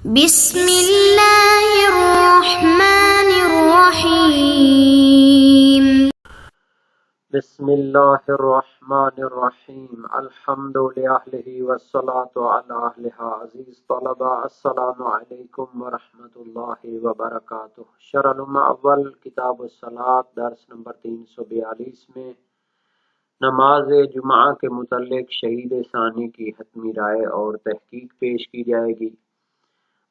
بسم اللہ الرحمن الرحیم بسم اللہ الرحمن الرحیم الحمد للہ والصلاة علی اہلہا عزیز طلبہ السلام علیکم ورحمۃ اللہ وبرکاتہ۔ شرح نما اول کتاب الصلاۃ درس نمبر 342 میں نماز جمعہ کے متعلق شہید ثانی کی حتمی رائے اور تحقیق پیش کی جائے گی۔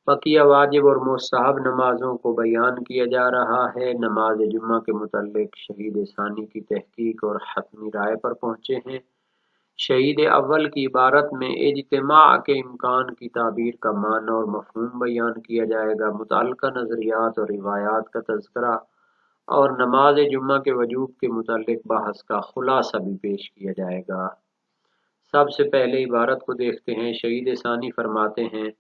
بقیہ واجب اور مستحب نمازوں کو بیان کیا جا رہا ہے۔ نماز جمعہ کے متعلق شہید ثانی کی تحقیق اور حتمی رائے پر پہنچے ہیں۔ شہید اول کی عبارت میں اجتماع کے امکان کی تعبیر کا معنی اور مفہوم بیان کیا جائے گا۔ متعلقہ نظریات اور روایات کا تذکرہ اور نماز جمعہ کے وجوب کے متعلق بحث کا خلاصہ بھی پیش کیا جائے گا۔ سب سے پہلے عبارت کو دیکھتے ہیں۔ شہید ثانی فرماتے ہیں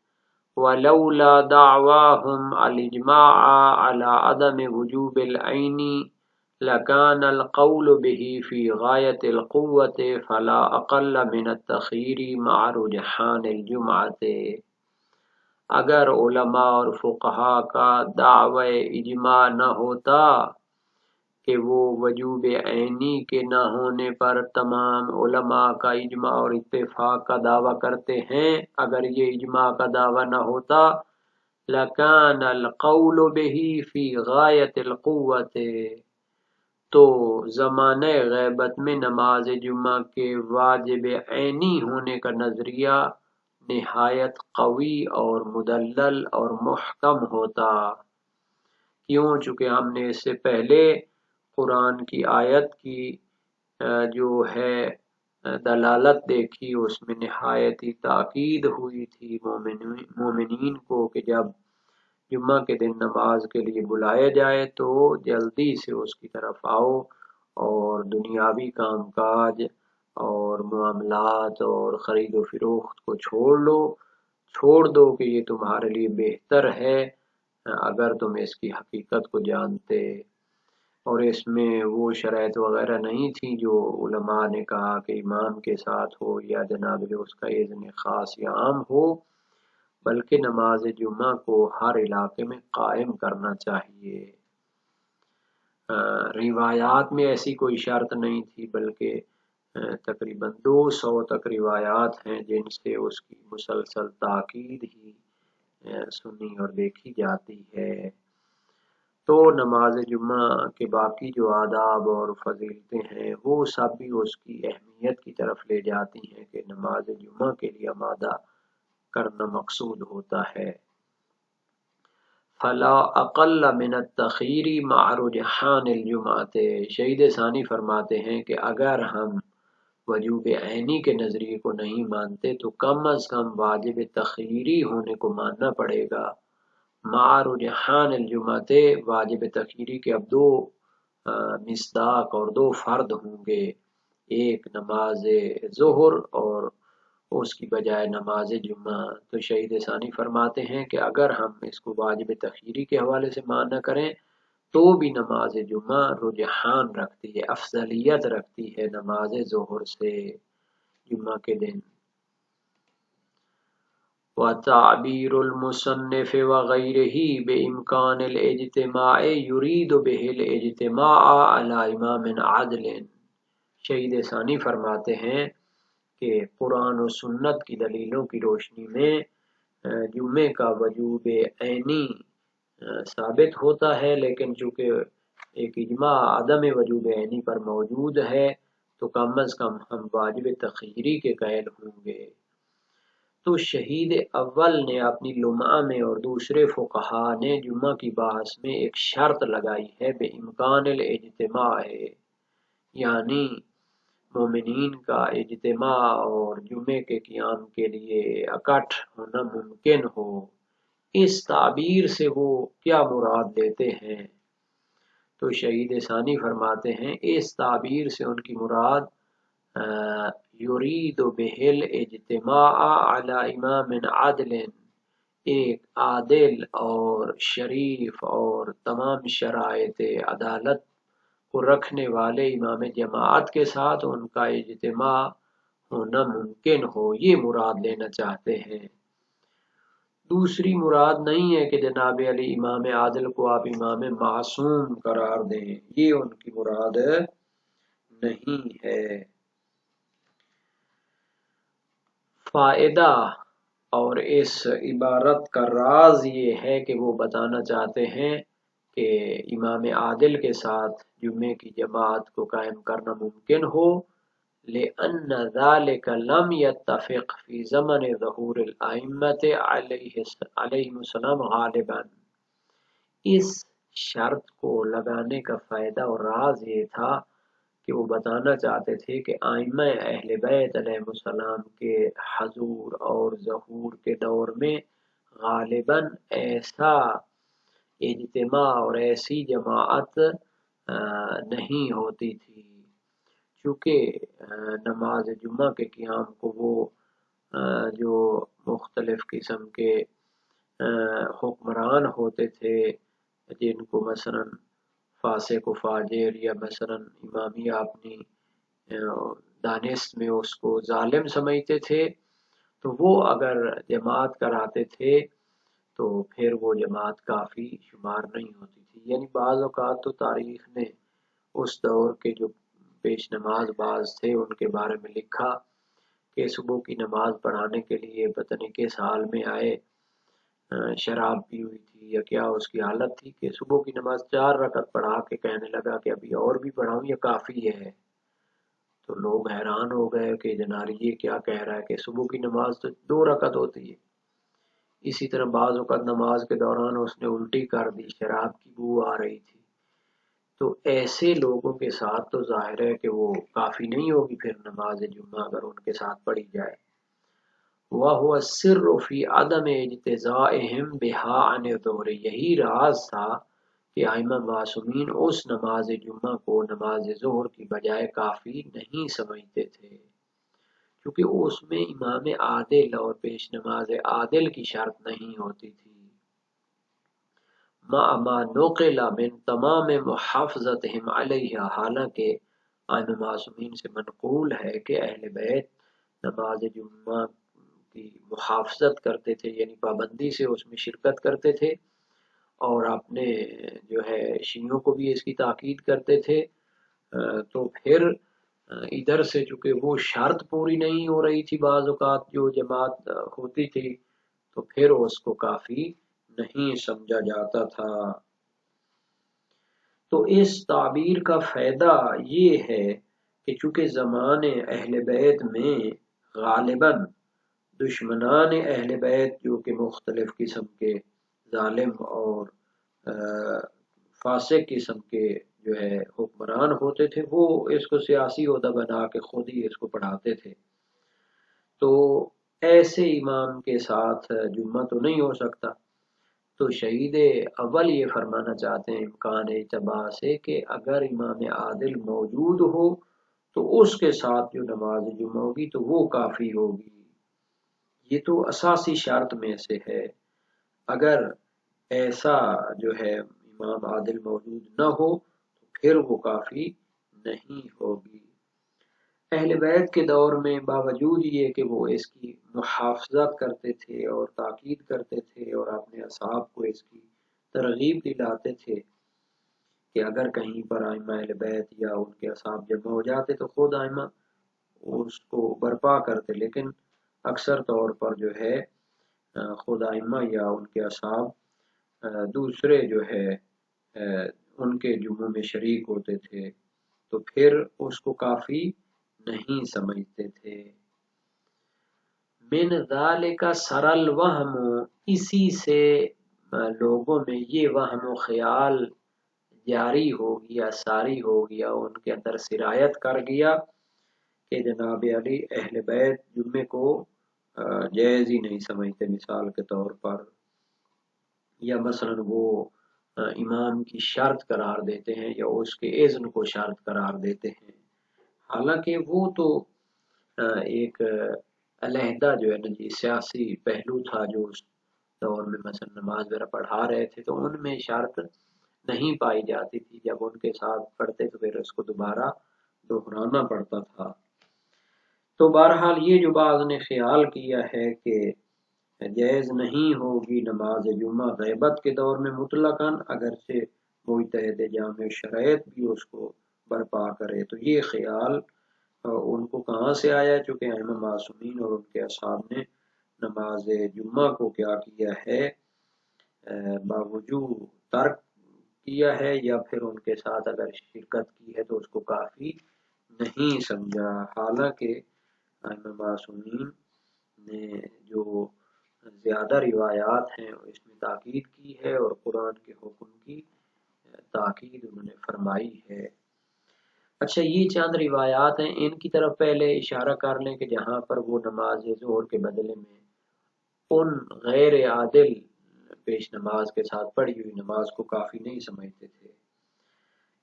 وَلَوْلَا دَعْوَاهُمْ الْإِجْمَاعَ عَلَى عَدَمِ وُجُوبِ الْعَيْنِ لَكَانَ الْقَوْلُ بِهِ فِي غَايَةِ الْقُوَّةِ فَلَا أَقَلَّ مِنَ التَّخْيِيرِ مَعَ رُجْحَانِ الْجُمْعَةِ۔ اگر علماء اور فقہاء کا دعوی اجماع نہ ہوتا کہ وہ وجوب عینی کے نہ ہونے پر تمام علماء کا اجماع اور اتفاق کا دعویٰ کرتے ہیں، اگر یہ اجماع کا دعویٰ نہ ہوتا لَكَانَ الْقَوْلُ بِهِ فِي غَايَةِ الْقُوَّةِ، تو زمانہ غیبت میں نماز جمعہ کے واجب عینی ہونے کا نظریہ نہایت قوی اور مدلل اور محکم ہوتا۔ کیوں؟ چونکہ ہم نے اس سے پہلے قرآن کی آیت کی جو ہے دلالت دیکھی، اس میں نہایت ہی تاکید ہوئی تھی مومنین کو کہ جب جمعہ کے دن نماز کے لیے بلایا جائے تو جلدی سے اس کی طرف آؤ اور دنیاوی کام کاج اور معاملات اور خرید و فروخت کو چھوڑ دو کہ یہ تمہارے لیے بہتر ہے اگر تم اس کی حقیقت کو جانتے۔ اور اس میں وہ شرائط وغیرہ نہیں تھی جو علماء نے کہا کہ امام کے ساتھ ہو یا جناب اس کا اذن خاص یا عام ہو، بلکہ نماز جمعہ کو ہر علاقے میں قائم کرنا چاہیے۔ روایات میں ایسی کوئی شرط نہیں تھی، بلکہ تقریباً 200 تک روایات ہیں جن سے اس کی مسلسل تاکید ہی سنی اور دیکھی جاتی ہے۔ تو نماز جمعہ کے باقی جو آداب اور فضیلتیں ہیں وہ سب بھی اس کی اہمیت کی طرف لے جاتی ہیں کہ نماز جمعہ کے لیے آمادہ کرنا مقصود ہوتا ہے۔ فلا اقل من التخیر مع رجحان الجمعۃ، شہید ثانی فرماتے ہیں کہ اگر ہم وجوب عینی کے نظریے کو نہیں مانتے تو کم از کم واجب تخیری ہونے کو ماننا پڑے گا۔ مع رجحان الجمعۃ، واجب تخیری کے اب 2 مصداق اور 2 فرد ہوں گے، ایک نماز ظہر اور اس کی بجائے نماز جمعہ۔ تو شہید ثانی فرماتے ہیں کہ اگر ہم اس کو واجب تخیری کے حوالے سے ماننا کریں تو بھی نماز جمعہ رجحان رکھتی ہے، افضلیت رکھتی ہے نماز ظہر سے جمعہ کے دن۔ وَتَعْبِيرُ الْمُصَنِّفِ وَغَيْرِهِ بِإِمْكَانِ الْاجْتِمَاعِ يُرِيدُ بِهِ الْاجْتِمَاعَ عَلَى إِمَامٍ عَدْلٍ۔ شہید ثانی فرماتے ہیں کہ قرآن و سنت کی دلیلوں کی روشنی میں جمعے کا وجوب عینی ثابت ہوتا ہے، لیکن چونکہ ایک اجماع عدم وجوب عینی پر موجود ہے تو کم از کم ہم واجب تخیری کے قائل ہوں گے۔ تو شہید اول نے اپنی لمعہ میں اور دوسرے فقہا نے جمعہ کی بحث میں ایک شرط لگائی ہے بے امکان الاجتماع، یعنی مومنین کا اجتماع اور جمعے کے قیام کے لیے اکٹھ ہونا ممکن ہو۔ اس تعبیر سے وہ کیا مراد لیتے ہیں؟ تو شہید ثانی فرماتے ہیں اس تعبیر سے ان کی مراد یرید بہل اجتماع علی امام عدل، ایک عادل اور شریف اور تمام شرائط عدالت کو رکھنے والے امام جماعت کے ساتھ ان کا اجتماع ہونا ممکن ہو، یہ مراد لینا چاہتے ہیں۔ دوسری مراد نہیں ہے کہ جناب علی امام عادل کو آپ امام معصوم قرار دیں، یہ ان کی مراد نہیں ہے۔ فائدہ اور اس عبارت کا راز یہ ہے کہ وہ بتانا چاہتے ہیں کہ امام عادل کے ساتھ جمعے کی جماعت کو قائم کرنا ممکن ہو، لأن ذلك لم يتفق في زمن ظہور الائمة علیہم السلام غالبا۔ اس شرط کو لگانے کا فائدہ اور راز یہ تھا کہ وہ بتانا چاہتے تھے کہ ائمہ اہل بیت علیہ السلام کے حضور اور ظہور کے دور میں غالباً ایسا اجتماع اور ایسی جماعت نہیں ہوتی تھی، چونکہ نماز جمعہ کے قیام کو وہ جو مختلف قسم کے حکمران ہوتے تھے جن کو مثلا فاسق و فاجر یا مثلا امامیہ اپنی دانست میں اس کو ظالم سمجھتے تھے، تو وہ اگر جماعت کراتے تھے تو پھر وہ جماعت کافی شمار نہیں ہوتی تھی۔ یعنی بعض اوقات تو تاریخ نے اس دور کے جو پیش نماز باز تھے ان کے بارے میں لکھا کہ صبح کی نماز پڑھانے کے لیے پتہ نہیں کس حال میں آئے، شراب پی ہوئی تھی یا کیا اس کی حالت تھی کہ صبح کی نماز 4 رکعت پڑھا کے کہنے لگا کہ ابھی اور بھی پڑھاؤں یا کافی ہے۔ تو لوگ حیران ہو گئے کہ جناب یہ کیا کہہ رہا ہے کہ صبح کی نماز تو 2 رکعت ہوتی ہے۔ اسی طرح بعض اوقات نماز کے دوران اس نے الٹی کر دی، شراب کی بو آ رہی تھی، تو ایسے لوگوں کے ساتھ تو ظاہر ہے کہ وہ کافی نہیں ہوگی پھر نماز جمعہ اگر ان کے ساتھ پڑھی جائے۔ وَهُوَ السِّرُّ فِي عَدَمِ اجْتِزَائِهِمْ بِهَا عَنِ الظُّہْرِ، یہی راز تھا کہ ائمہ معصومین اس نماز جمعہ کو نماز ظہر کی بجائے کافی نہیں سمجھتے تھے، کیونکہ اس میں امام عادل اور پیش نماز عادل کی شرط نہیں ہوتی تھی۔ ما نقل من تمام محافظتہم علیہ، حالانکہ ائمہ معصومین سے منقول ہے کہ اہل بیت نماز جمعہ کی محافظت کرتے تھے، یعنی پابندی سے اس میں شرکت کرتے تھے، اور اپنے جو ہے شیعوں کو بھی اس کی تاکید کرتے تھے۔ تو پھر ادھر سے چونکہ وہ شرط پوری نہیں ہو رہی تھی بعض اوقات جو جماعت ہوتی تھی، تو پھر اس کو کافی نہیں سمجھا جاتا تھا۔ تو اس تعبیر کا فائدہ یہ ہے کہ چونکہ زمان اہل بیت میں غالباً دشمنان اہل بیت جو کہ مختلف قسم کے ظالم اور فاسق قسم کے جو ہے حکمران ہوتے تھے، وہ اس کو سیاسی عہدہ بنا کے خود ہی اس کو پڑھاتے تھے، تو ایسے امام کے ساتھ جمعہ تو نہیں ہو سکتا۔ تو شہید اول یہ فرمانا چاہتے ہیں امکان اتباع سے کہ اگر امام عادل موجود ہو تو اس کے ساتھ جو نماز جمعہ ہوگی تو وہ کافی ہوگی، یہ تو اساسی شرط میں سے ہے۔ اگر ایسا جو ہے امام عادل موجود نہ ہو تو پھر وہ کافی نہیں ہوگی۔ اہل بیت کے دور میں باوجود یہ کہ وہ اس کی محافظت کرتے تھے اور تاکید کرتے تھے اور اپنے اصحاب کو اس کی ترغیب دلاتے تھے کہ اگر کہیں پر ائمہ اہل بیت یا ان کے اصحاب جمع ہو جاتے تو خود ائمہ اس کو برپا کرتے، لیکن اکثر طور پر جو ہے خود ائمہ یا ان کے اصحاب دوسرے جو ہے ان کے جمعوں میں شریک ہوتے تھے، تو پھر اس کو کافی نہیں سمجھتے تھے۔ من ذالک سر الوہم، اسی سے لوگوں میں یہ وہم و خیال جاری ہو گیا، ساری ہو گیا، ان کے اندر سرایت کر گیا کہ جناب علی اہل بیت جمعے کو جائز ہی نہیں سمجھتے، مثال کے طور پر، یا مثلا وہ امام کی شرط قرار دیتے ہیں یا اس کے اذن کو شرط قرار دیتے ہیں، حالانکہ وہ تو ایک علیحدہ جو ہے نا جی سیاسی پہلو تھا جو اس دور میں مثلا نماز وغیرہ پڑھا رہے تھے، تو ان میں شرط نہیں پائی جاتی تھی، جب ان کے ساتھ پڑھتے تو پھر اس کو دوبارہ دہرانا پڑتا تھا۔ تو بہرحال یہ جو بعض نے خیال کیا ہے کہ جائز نہیں ہوگی نماز جمعہ غیبت کے دور میں مطلقاً، اگرچہ مجتہد جامع شرائط بھی اس کو برپا کرے۔ تو یہ خیال ان کو کہاں سے آیا؟ چونکہ ائمہ معصومین اور ان کے اصحاب نے نماز جمعہ کو کیا کیا ہے، باوجود ترک کیا ہے، یا پھر ان کے ساتھ اگر شرکت کی ہے تو اس کو کافی نہیں سمجھا، حالانکہ ائمہ معصومین نے جو زیادہ روایات ہیں اس میں تاکید کی ہے اور قرآن کے حکم کی تاکید انہوں نے فرمائی ہے۔ اچھا، یہ چند روایات ہیں، ان کی طرف پہلے اشارہ کر لیں کہ جہاں پر وہ نماز ظہر کے بدلے میں ان غیر عادل پیش نماز کے ساتھ پڑھی ہوئی نماز کو کافی نہیں سمجھتے تھے۔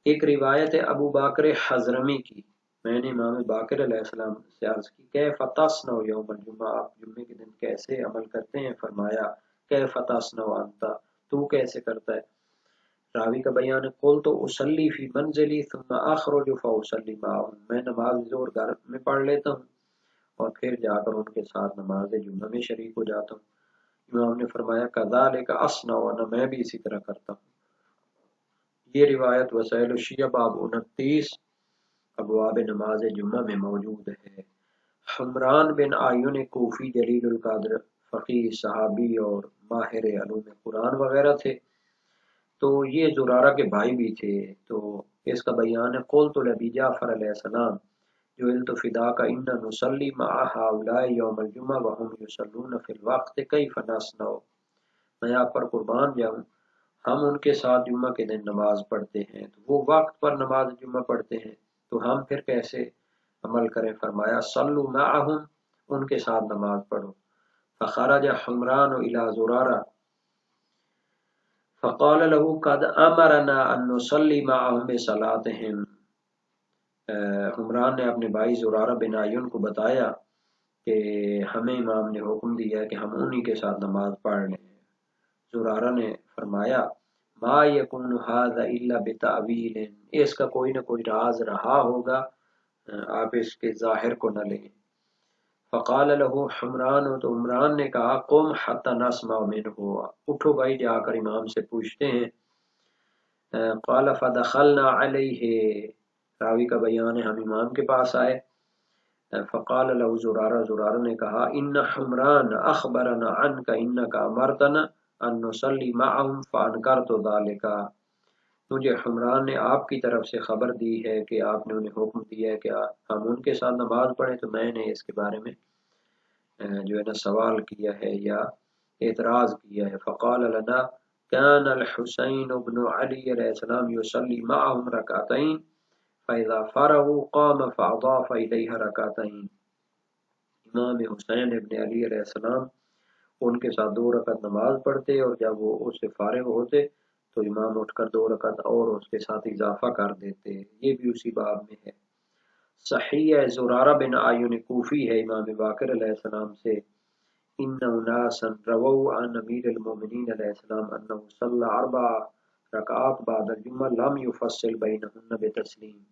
ایک روایت ہے ابو باکر حضرمی کی، میں نے امام باقر علیہ السلام سے عرض کی کیف تصنع یوم الجمعہ، آپ جمعے کے دن کیسے عمل کرتے ہیں؟ فرمایا کیف تصنع انت، تو کیسے کرتا ہے؟ راوی کا بیان ہے قلت اصلی فی منزلی ثم اخرج فاصلی معهم، میں نماز ظہر گھر میں پڑھ لیتا ہوں اور پھر جا کر ان کے ساتھ نماز جمعہ میں شریک ہو جاتا ہوں۔ امام نے فرمایا کذالک اصنع، ورنہ میں بھی اسی طرح کرتا ہوں۔ یہ روایت وسائل الشیعہ باب 29 ابواب نماز جمعہ میں موجود ہے۔ حمران بن آیون کوفی جلیل القدر فقیہ صحابی اور ماہر علوم قرآن وغیرہ تھے، تو یہ زرارہ کے بھائی بھی تھے۔ تو اس کا بیان ہے قلت لابی جعفر علیہ السلام جعلت فداک ان نصلی مع هؤلاء یوم الجمعہ وهم یصلون فی الوقت کیف نصنع، میں آپ پر قربان جاؤں، ہم ان کے ساتھ جمعہ کے دن نماز پڑھتے ہیں تو وہ وقت پر نماز جمعہ پڑھتے ہیں، تو ہم پھر کیسے عمل کریں؟ فرمایا صلو معہم، ان کے ساتھ نماز پڑھو۔ فخرج حمران الی زرارہ فقال له قد امرنا ان نصلی معہم بصلاتہم، حمران نے اپنے بھائی زرارہ بن آیون کو بتایا کہ ہمیں امام نے حکم دیا ہے کہ ہم انہی کے ساتھ نماز پڑھ لیں۔ زرارہ نے فرمایا ما یکون ھذا الا بتاویل، اس کا کوئی نہ کوئی راز رہا ہوگا، آپ اس کے ظاہر کو نہ لیں۔ فقال له حمران، تو عمران نے کہا قم حتی نسمع منہ، اٹھو بھائی جا کر امام سے پوچھتے ہیں۔ قال فدخلنا علیہ، راوی کا بیان ہے ہم امام کے پاس آئے۔ فقال له زرارہ، زرارہ نے کہا ان حمران اخبرنا عنک انک امرتنا ان نصلی معہم فانکرت ذلک، مجھے حمران نے آپ کی طرف سے خبر دی ہے کہ آپ نے انہیں حکم دیا ہے کہ ہم ان کے ساتھ نماز پڑھیں، تو میں نے اس کے بارے میں جو ہے نا سوال کیا ہے یا اعتراض کیا ہے۔ فقال لنا كان الحسین بن علی علیہ السلام یصلی معہم رکعتین فاذا فرغوا قام فاضاف الیہ رکعتین، امام حسین ابن علی علیہ السلام ان کے ساتھ 2 رکعت نماز پڑھتے اور جب وہ اس سے فارغ ہوتے تو امام اٹھ کر 2 رکعت اور اس کے ساتھ اضافہ کر دیتے۔ یہ بھی اسی باب میں ہے۔ صحیح ہے، زرارہ بن آیون کوفی ہے امام باقر علیہ السلام سے ان اناسا رووا عن امیر المومنین علیہ السلام انہ صلی 4 رکعات بعد الجمعہ لم یفصل بینہن بتسلیم،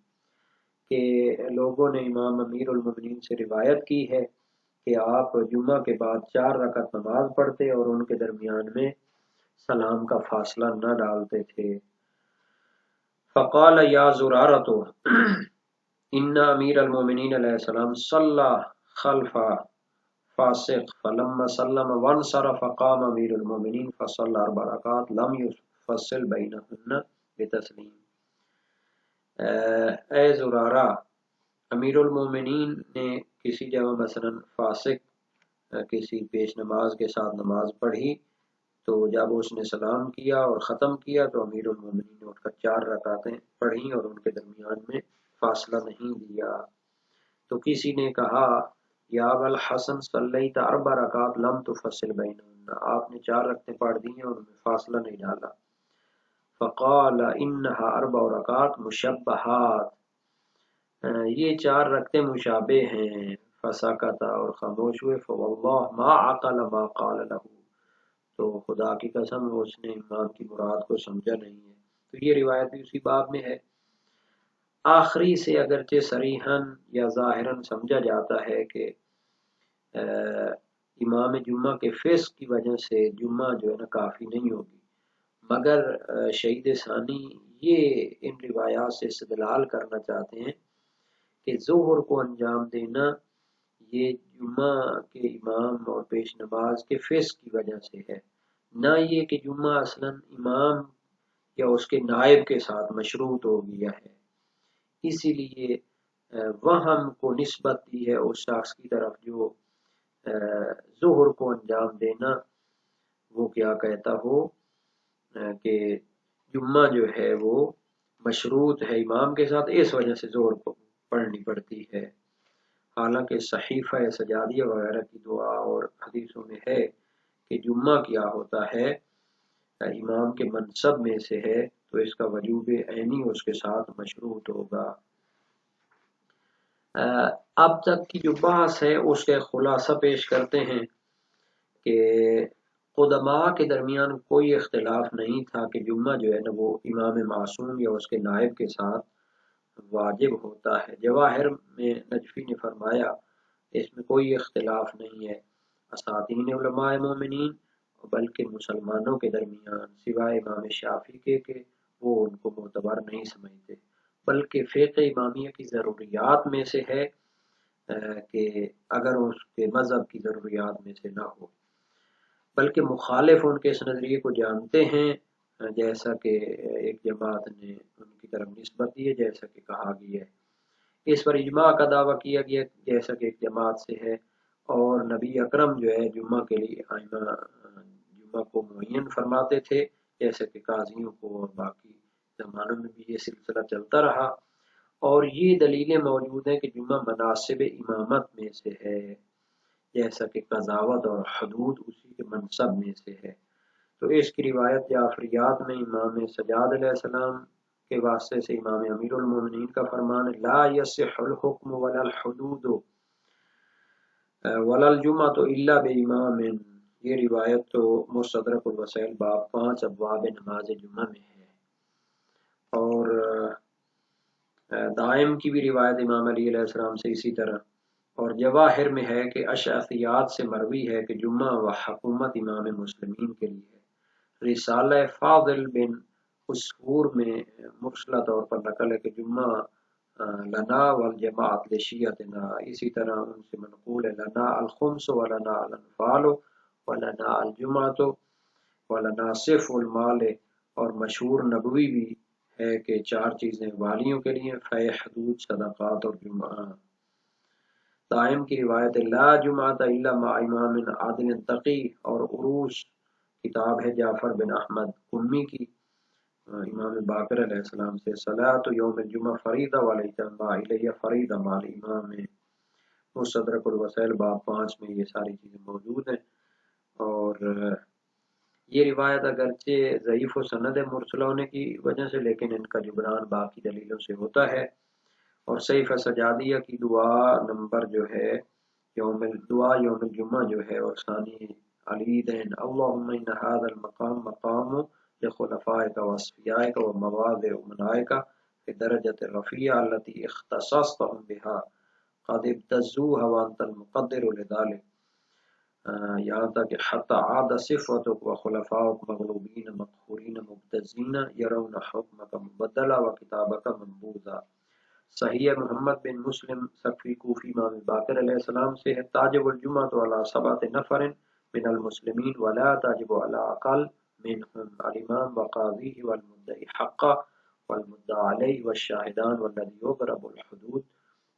کہ لوگوں نے امام امیر المومنین سے روایت کی ہے کہ آپ جمعہ کے بعد 4 رکعت نماز پڑھتے اور ان کے درمیان میں سلام کا فاصلہ نہ ڈالتے تھے۔ فقال یا زرارۃ ان امیر المومنین علیہ السلام صلی خلف فاسق فلما سلم وانصرف قام امیر المومنین فصلی 4 رکعات لم یفصل بینہن بتسلیم۔ اے زرارہ، امیر المومنین نے کسی جگہ مثلا فاسق کسی پیش نماز کے ساتھ نماز پڑھی تو جب اس نے سلام کیا اور ختم کیا تو امیر المومنین نے اٹھ کر 4 رکعتیں پڑھی اور ان کے درمیان میں فاصلہ نہیں دیا۔ تو کسی نے کہا یا ابا الحسن صلیت 4 رکعات لم تفصل بینہن، آپ نے 4 رکعتیں پڑھ دی ہیں اور ان میں فاصلہ نہیں ڈالا۔ فقال انہا 4 رکعات مشبہات، یہ 4 رکعتیں مشابہ ہیں۔ فسکت، اور خاموش ہوئے۔ فواللہ ما عقل ما قال له، تو خدا کی قسم اس نے امام کی مراد کو سمجھا نہیں ہے۔ تو یہ روایت بھی اسی باب میں ہے۔ آخری سے اگرچہ صریحاً یا ظاہراً سمجھا جاتا ہے کہ امام جمعہ کے فسق کی وجہ سے جمعہ جو ہے نا کافی نہیں ہوگی، مگر شہید ثانی یہ ان روایات سے استدلال کرنا چاہتے ہیں کہ ظہر کو انجام دینا یہ جمعہ کے امام اور پیش نماز کے فسق کی وجہ سے ہے، نہ یہ کہ جمعہ اصلاً امام یا اس کے نائب کے ساتھ مشروط ہو گیا ہے۔ اسی لیے وہم کو نسبت دی ہے اس شخص کی طرف جو ظہر کو انجام دینا وہ کیا کہتا ہو کہ جمعہ جو ہے وہ مشروط ہے امام کے ساتھ، اس وجہ سے ظہر کو پڑھنی پڑتی ہے، حالانکہ صحیفہ سجادیہ وغیرہ کی دعا اور حدیثوں میں ہے کہ جمعہ کیا ہوتا ہے امام کے منصب میں سے ہے، تو اس کا وجوب عینی اس کے ساتھ مشروط ہوگا۔ اب تک کی جو بحث ہے اس کے خلاصہ پیش کرتے ہیں کہ قدماء کے درمیان کوئی اختلاف نہیں تھا کہ جمعہ جو ہے نا وہ امام معصوم یا اس کے نائب کے ساتھ واجب ہوتا ہے۔ جواہر میں نجفی نے فرمایا اس میں کوئی اختلاف نہیں ہے اساتین علماء مومنین، بلکہ مسلمانوں کے درمیان سوائے امام شافعی کے کہ وہ ان کو معتبر نہیں سمجھتے، بلکہ فقہ امامیہ کی ضروریات میں سے ہے کہ اگر اس کے مذہب کی ضروریات میں سے نہ ہو، بلکہ مخالف ان کے اس نظریے کو جانتے ہیں، جیسا کہ ایک جماعت نے ان کی طرف نسبت دی ہے، جیسا کہ کہا گیا ہے۔ اس پر اجماع کا دعویٰ کیا گیا جیسا کہ ایک جماعت سے ہے، اور نبی اکرم جو ہے جمعہ کے لیے آئمہ جمعہ کو معین فرماتے تھے، جیسے کہ قاضیوں کو، اور باقی زمانوں میں بھی یہ سلسلہ چلتا رہا، اور یہ دلیلیں موجود ہیں کہ جمعہ مناسب امامت میں سے ہے، جیسا کہ قضاوت اور حدود اسی کے منصب میں سے ہے۔ تو اس کی روایت جعفریات میں امام سجاد علیہ السلام کے واسطے سے امام امیر المومنین کا فرمان ہے لا یصح الحکم ولا الحدود ولا الجمعۃ الا بامام، یہ روایت تو مستدرک الوسائل باب 5 ابواب نماز جمعہ میں ہے، اور دائم کی بھی روایت امام علی علیہ السلام سے اسی طرح، اور جواہر میں ہے کہ اشعثیات سے مروی ہے کہ جمعہ و حکومت امام مسلمین کے لیے ہے۔ رسالہ فاضل بن اسفور میں مرسلہ طور پر نقل ہے کہ جمعہ لنا والجماعت لشیعتنا، اسی طرح ان سے منقول ہے لنا الخمس ولنا الانفال ولنا الجمعۃ ولنا صف المال، اور مشہور نبوی بھی ہے کہ 4 چیزیں والیوں کے لیے فی حدود صدقات اور جمعہ۔ دائم کی روایت لا جمعۃ الا مع امام عادل تقی، اور عروس کتاب ہے جعفر بن احمد امی کی امام باقر علیہ السلام سے صلاۃ یوم الجمعہ فریضہ والاجتماع الیہ فریضہ مع الامام، مستدرک الوسائل باب 5 میں یہ ساری چیزیں موجود ہیں۔ اور یہ روایت اگرچہ ضعیف و سند مرسلہ ہونے کی وجہ سے، لیکن ان کا جبران باقی دلیلوں سے ہوتا ہے، اور صحیفہ سجادیہ کی دعا نمبر جو ہے یوم الجمعہ جو ہے، اور ثانی العیدین اللہم ان ھذا المقام مقام لخلفائک واصفیائک ومواضع امنائک فی درجۃ الرفیع التي اختصصتهم بها قد ابتزوها وانت المقدر لذلك، یہاں تک کہ حتی عاد صفتک وخلفاؤک مغلوبین مقہورین مبتزین یرون حکمک مبدلا وکتابک منبوذا۔ صحیح محمد بن مسلم سقفی کوفی امام باقر علیہ السلام سے ہے تاجب الجمعۃ علی 7 نفر من المسلمین ولا تاجب علی اقل منهم الامام وقاضیہ والمدعی حقا والمدعی علیہ والشاہدان والذی یضرب الحدود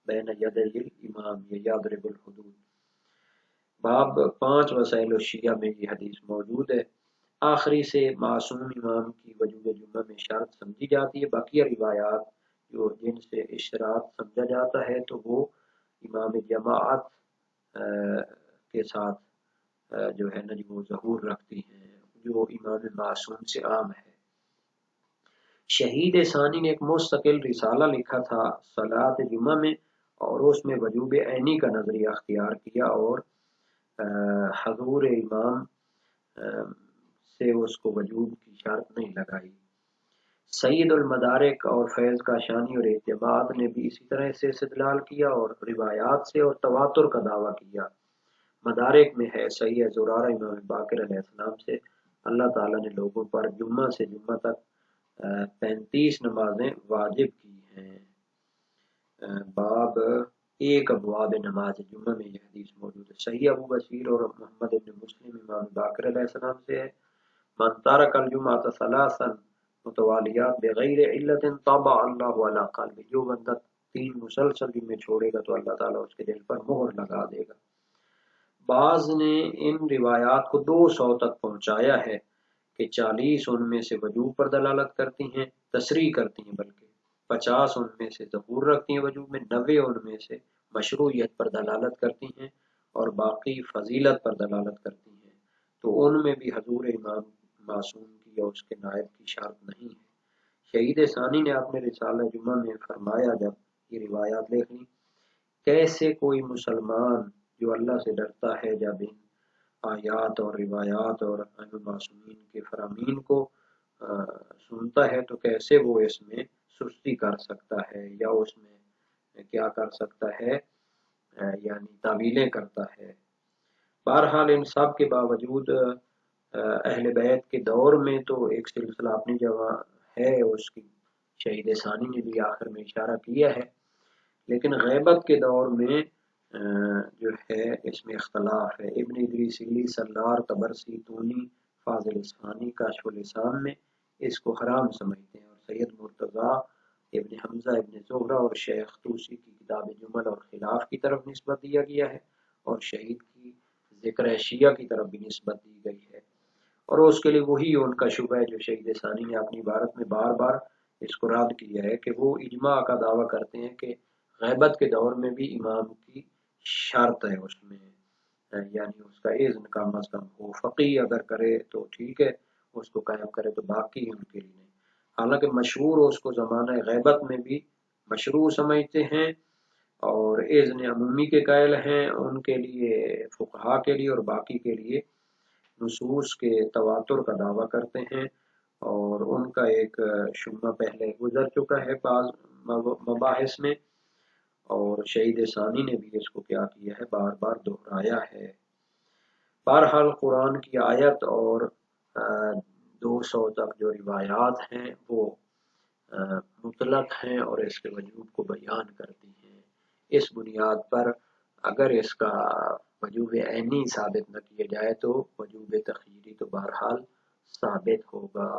بین یدی الامام یضرب الحدود۔ باب 5 وسائل الشیعہ میں یہ حدیث موجود ہے۔ آخری سے معصوم امام کی وجوب جمعہ میں شرط سمجھی جاتی ہے، بقیہ روایات جو جن سے اشتراط سمجھا جاتا ہے تو وہ امام جماعت کے ساتھ جو ہے نا وہ ظہور رکھتی ہیں، جو امام معصوم سے عام ہے۔ شہید ثانی نے ایک مستقل رسالہ لکھا تھا صلاۃ جمعہ میں، اور اس میں وجوب عینی کا نظریہ اختیار کیا، اور حضور امام سے اس کو وجوب کی شرط نہیں لگائی۔ سید المدارک اور فیض کاشانی اور اعتماد نے بھی اسی طرح سے استدلال کیا اور روایات سے اور تواتر کا دعویٰ کیا۔ مدارک میں ہے صحیح زرارہ امام باقر علیہ السلام سے اللہ تعالیٰ نے لوگوں پر جمعہ سے جمعہ تک 35 نمازیں واجب کی ہیں۔ باب ایک ابواب نماز جمعہ میں یہ حدیث موجود ہے۔ صحیح ابو بصیر اور محمد بن مسلم امام باقر علیہ السلام سے ہے، من ترک الجمعۃ ثلاثا متوالیات بغیر علت طبع اللہ علی قلبہ، جو بندہ 3 مسلسل جمعے چھوڑے گا تو اللہ تعالیٰ اس کے دل پر مہر لگا دے گا۔ بعض نے ان روایات کو 200 تک پہنچایا ہے کہ 40 ان میں سے وجوب پر دلالت کرتی ہیں، تصریح کرتی ہیں، بلکہ 50 ان میں سے ظہور رکھتی ہیں وجوب میں، 90 ان میں سے مشروعیت پر دلالت کرتی ہیں اور باقی فضیلت پر دلالت کرتی ہیں۔ تو ان میں بھی حضور امام معصوم کی یا اس کے نائب کی شرط نہیں ہے۔ شہید ثانی نے اپنے رسالہ جمعہ میں فرمایا، جب یہ روایات لکھ لی، کیسے کوئی مسلمان جو اللہ سے ڈرتا ہے جب ان آیات اور روایات اور معصومین کے فرامین کو سنتا ہے تو کیسے وہ اس میں سستی کر سکتا ہے یا اس میں کیا کر سکتا ہے، یعنی تعویلیں کرتا ہے۔ بہرحال ان سب کے باوجود اہل بیت کے دور میں تو ایک سلسلہ اپنی جگہ ہے، اس کی شہید ثانی نے بھی آخر میں اشارہ کیا ہے، لیکن غیبت کے دور میں جو ہے اس میں اختلاف ہے۔ ابن ادریس علی سلار طبرسی تونی فاضل اصفہانی کاشف الاسلام میں اس کو حرام سمجھتے ہیں، اور سید مرتضیٰ ابن حمزہ ابن زہرہ اور شیخ طوسی کی کتاب جمل اور خلاف کی طرف نسبت دیا گیا ہے، اور شہید کی ذکر شیعہ کی طرف بھی نسبت دی گئی ہے، اور اس کے لیے وہی ان کا شبہ ہے جو شہید ثانی نے اپنی عبارت میں بار بار اس کو رد کیا ہے کہ وہ اجماع کا دعویٰ کرتے ہیں کہ غیبت کے دور میں بھی امام کی شرط ہے، اس میں یعنی اس کا اذن کم از کم ہو، فقیہ اگر کرے تو ٹھیک ہے، اس کو قائم کرے تو باقی ان کے لیے نہیں۔ حالانکہ مشہور اس کو زمانہ غیبت میں بھی مشروع سمجھتے ہیں اور اذن عمومی کے قائل ہیں، ان کے لیے فقہا کے لیے اور باقی کے لیے نصوص کے تواتر کا دعویٰ کرتے ہیں، اور ان کا ایک شبہ پہلے گزر چکا ہے بعض مباحث میں، اور شہید ثانی نے بھی اس کو کیا کیا ہے، بار بار دہرایا ہے۔ بہرحال قرآن کی آیت اور 200 تک جو روایات ہیں وہ مطلق ہیں اور اس کے وجوب کو بیان کرتی ہیں۔ اس بنیاد پر اگر اس کا وجوب عینی ثابت نہ کیا جائے تو وجوب تخییری تو بہرحال ثابت ہوگا۔